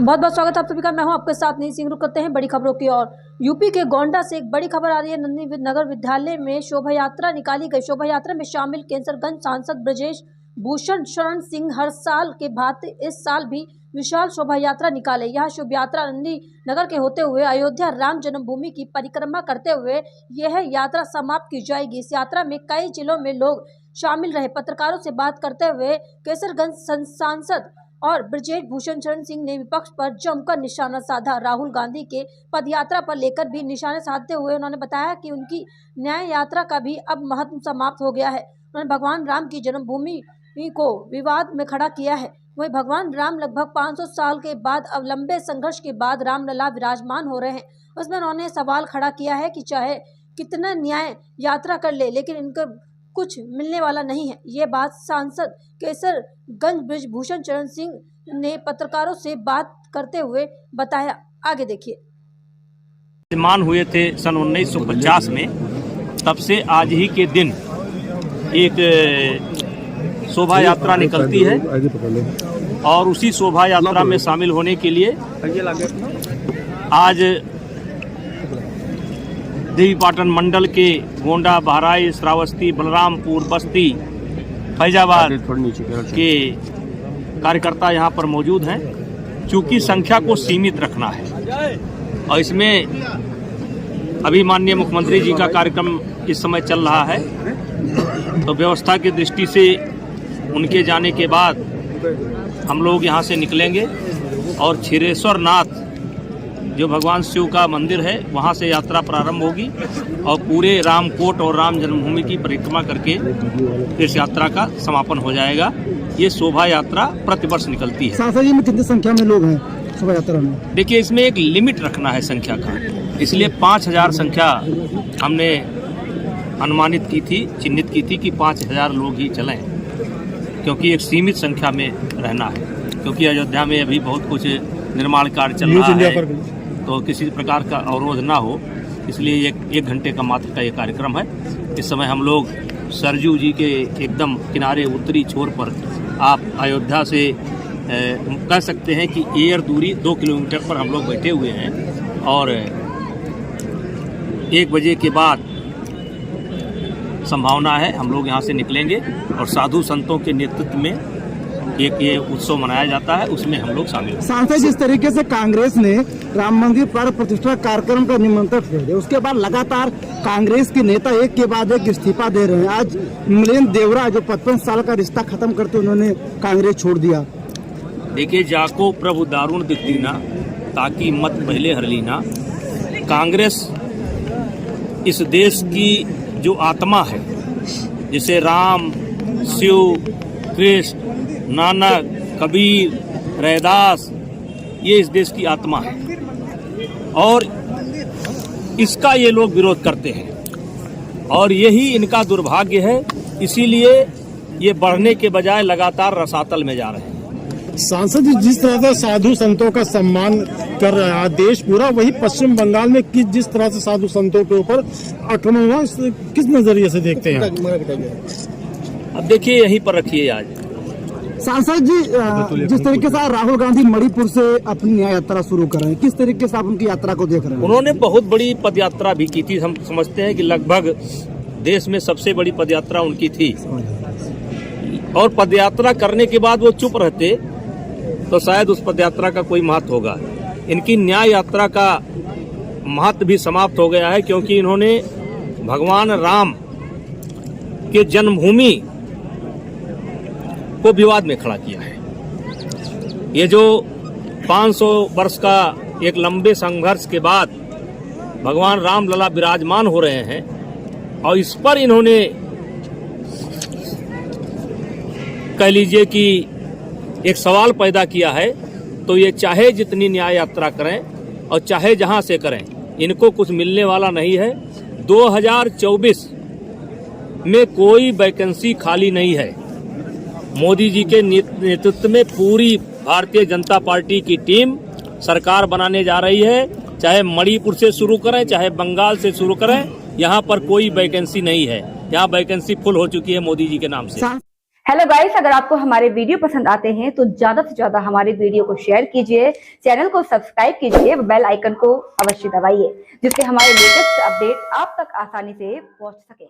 बहुत बहुत स्वागत है आप सभी का। मैं हूं आपके साथ नहीं सिंह। रुक करते हैं बड़ी खबरों की ओर। यूपी के गोंडा से एक बड़ी खबर आ रही है। नंदी नगर विद्यालय में शोभा यात्रा निकाली गई। शोभा यात्रा में शामिल कैसरगंज सांसद ब्रजेश भूषण शरण सिंह हर साल के भांति इस साल भी विशाल शोभा यात्रा निकाले। यह शोभा यात्रा नंदी नगर के होते हुए अयोध्या राम जन्मभूमि की परिक्रमा करते हुए यह यात्रा समाप्त की जाएगी। इस यात्रा में कई जिलों में लोग शामिल रहे। पत्रकारों से बात करते हुए कैसरगंज सांसद और ब्रजेश भूषण शरण सिंह ने विपक्ष पर जमकर निशाना साधा। राहुल गांधी के पदयात्रा पर लेकर भी निशाने साधते हुए उन्होंने बताया कि उनकी न्याय यात्रा का भी अब महत्व समाप्त हो गया है। उन्होंने भगवान राम की जन्मभूमि को विवाद में खड़ा किया है। वही भगवान राम लगभग 500 साल के बाद अब लंबे संघर्ष के बाद रामलला विराजमान हो रहे हैं। उसमें उन्होंने सवाल खड़ा किया है कि चाहे कितना न्याय यात्रा कर ले लेकिन इनको कुछ मिलने वाला नहीं है। ये बात सांसद कैसरगंज ब्रजभूषण शरण सिंह ने पत्रकारों से बात करते हुए बताया। आगे देखिए। विराजमान हुए थे सन 1950 में, तब से आज ही के दिन एक शोभा यात्रा निकलती है और उसी शोभा यात्रा में शामिल होने के लिए आज देवीपाटन मंडल के गोंडा, बहराइच, श्रावस्ती, बलरामपुर, बस्ती, फैजाबाद के कार्यकर्ता यहाँ पर मौजूद हैं। चूँकि संख्या को सीमित रखना है और इसमें अभी माननीय मुख्यमंत्री जी का कार्यक्रम इस समय चल रहा है, तो व्यवस्था की दृष्टि से उनके जाने के बाद हम लोग यहाँ से निकलेंगे और क्षीरेश्वर नाथ जो भगवान शिव का मंदिर है वहाँ से यात्रा प्रारंभ होगी और पूरे रामकोट और राम जन्मभूमि की परिक्रमा करके इस यात्रा का समापन हो जाएगा। ये शोभा यात्रा प्रतिवर्ष निकलती है। सांसद जी में कितनी संख्या में लोग हैं शोभा यात्रा में? देखिए, इसमें एक लिमिट रखना है संख्या का, इसलिए 5000 संख्या हमने अनुमानित की थी, चिन्हित की थी कि 5000 लोग ही चलें, क्योंकि एक सीमित संख्या में रहना है। क्योंकि अयोध्या में अभी बहुत कुछ निर्माण कार्य चल रहा है, तो किसी प्रकार का अवरोध ना हो, इसलिए एक घंटे का मात्र का ये कार्यक्रम है। इस समय हम लोग सरजू जी के एकदम किनारे उत्तरी छोर पर, आप अयोध्या से कह सकते हैं कि एयर दूरी 2 किलोमीटर पर हम लोग बैठे हुए हैं और 1 बजे के बाद संभावना है हम लोग यहाँ से निकलेंगे और साधु संतों के नेतृत्व में एक ये उत्सव मनाया जाता है, उसमें हम लोग शामिल हैं। सांसद, जिस तरीके से कांग्रेस ने राम मंदिर प्राण प्रतिष्ठा कार्यक्रम का निमंत्रण दिया, उसके बाद लगातार कांग्रेस के नेता एक के बाद एक इस्तीफा दे रहे हैं। आज मिलिंद देवरा जो 55 साल का रिश्ता खत्म करते उन्होंने कांग्रेस छोड़ दिया। देखिए, जाको प्रभु दारुण दिखतीना ताकि मत पहले हर लीना। कांग्रेस इस देश की जो आत्मा है, जिसे राम, शिव, कृष्ण, नानक, कबीर, रैदास, ये इस देश की आत्मा है और इसका ये लोग विरोध करते हैं और यही इनका दुर्भाग्य है। इसीलिए ये बढ़ने के बजाय लगातार रसातल में जा रहे हैं। सांसद जी, जिस तरह से साधु संतों का सम्मान कर रहा है देश पूरा, वही पश्चिम बंगाल में जिस तरह से साधु संतों के ऊपर आक्रमण हुआ, किस नजरिए से देखते हैं? अब देखिए, यहीं पर रखिए। आज सांसद जी, जिस तरीके से राहुल गांधी मणिपुर से अपनी न्याय यात्रा शुरू कर रहे हैं, किस तरीके से आप उनकी यात्रा को देख रहे हैं? उन्होंने बहुत बड़ी पदयात्रा भी की थी। हम समझते हैं कि लगभग देश में सबसे बड़ी पदयात्रा उनकी थी और पदयात्रा करने के बाद वो चुप रहते तो शायद उस पदयात्रा का कोई महत्व होगा। इनकी न्याय यात्रा का महत्व भी समाप्त हो गया है, क्योंकि इन्होंने भगवान राम के जन्मभूमि को विवाद में खड़ा किया है। ये जो 500 वर्ष का एक लंबे संघर्ष के बाद भगवान राम लला विराजमान हो रहे हैं और इस पर इन्होंने कह लीजिए कि एक सवाल पैदा किया है, तो ये चाहे जितनी न्याय यात्रा करें और चाहे जहां से करें, इनको कुछ मिलने वाला नहीं है। 2024 में कोई वैकेंसी खाली नहीं है। मोदी जी के नेतृत्व में पूरी भारतीय जनता पार्टी की टीम सरकार बनाने जा रही है। चाहे मणिपुर से शुरू करें, चाहे बंगाल से शुरू करें, यहाँ पर कोई वैकेंसी नहीं है। यहाँ वैकेंसी फुल हो चुकी है मोदी जी के नाम से। हेलो गाइस, अगर आपको हमारे वीडियो पसंद आते हैं तो ज्यादा से ज्यादा हमारे वीडियो को शेयर कीजिए, चैनल को सब्सक्राइब कीजिए, बेल आइकन को अवश्य दबाइए जिससे हमारे लेटेस्ट अपडेट आप तक आसानी से पहुंच सके।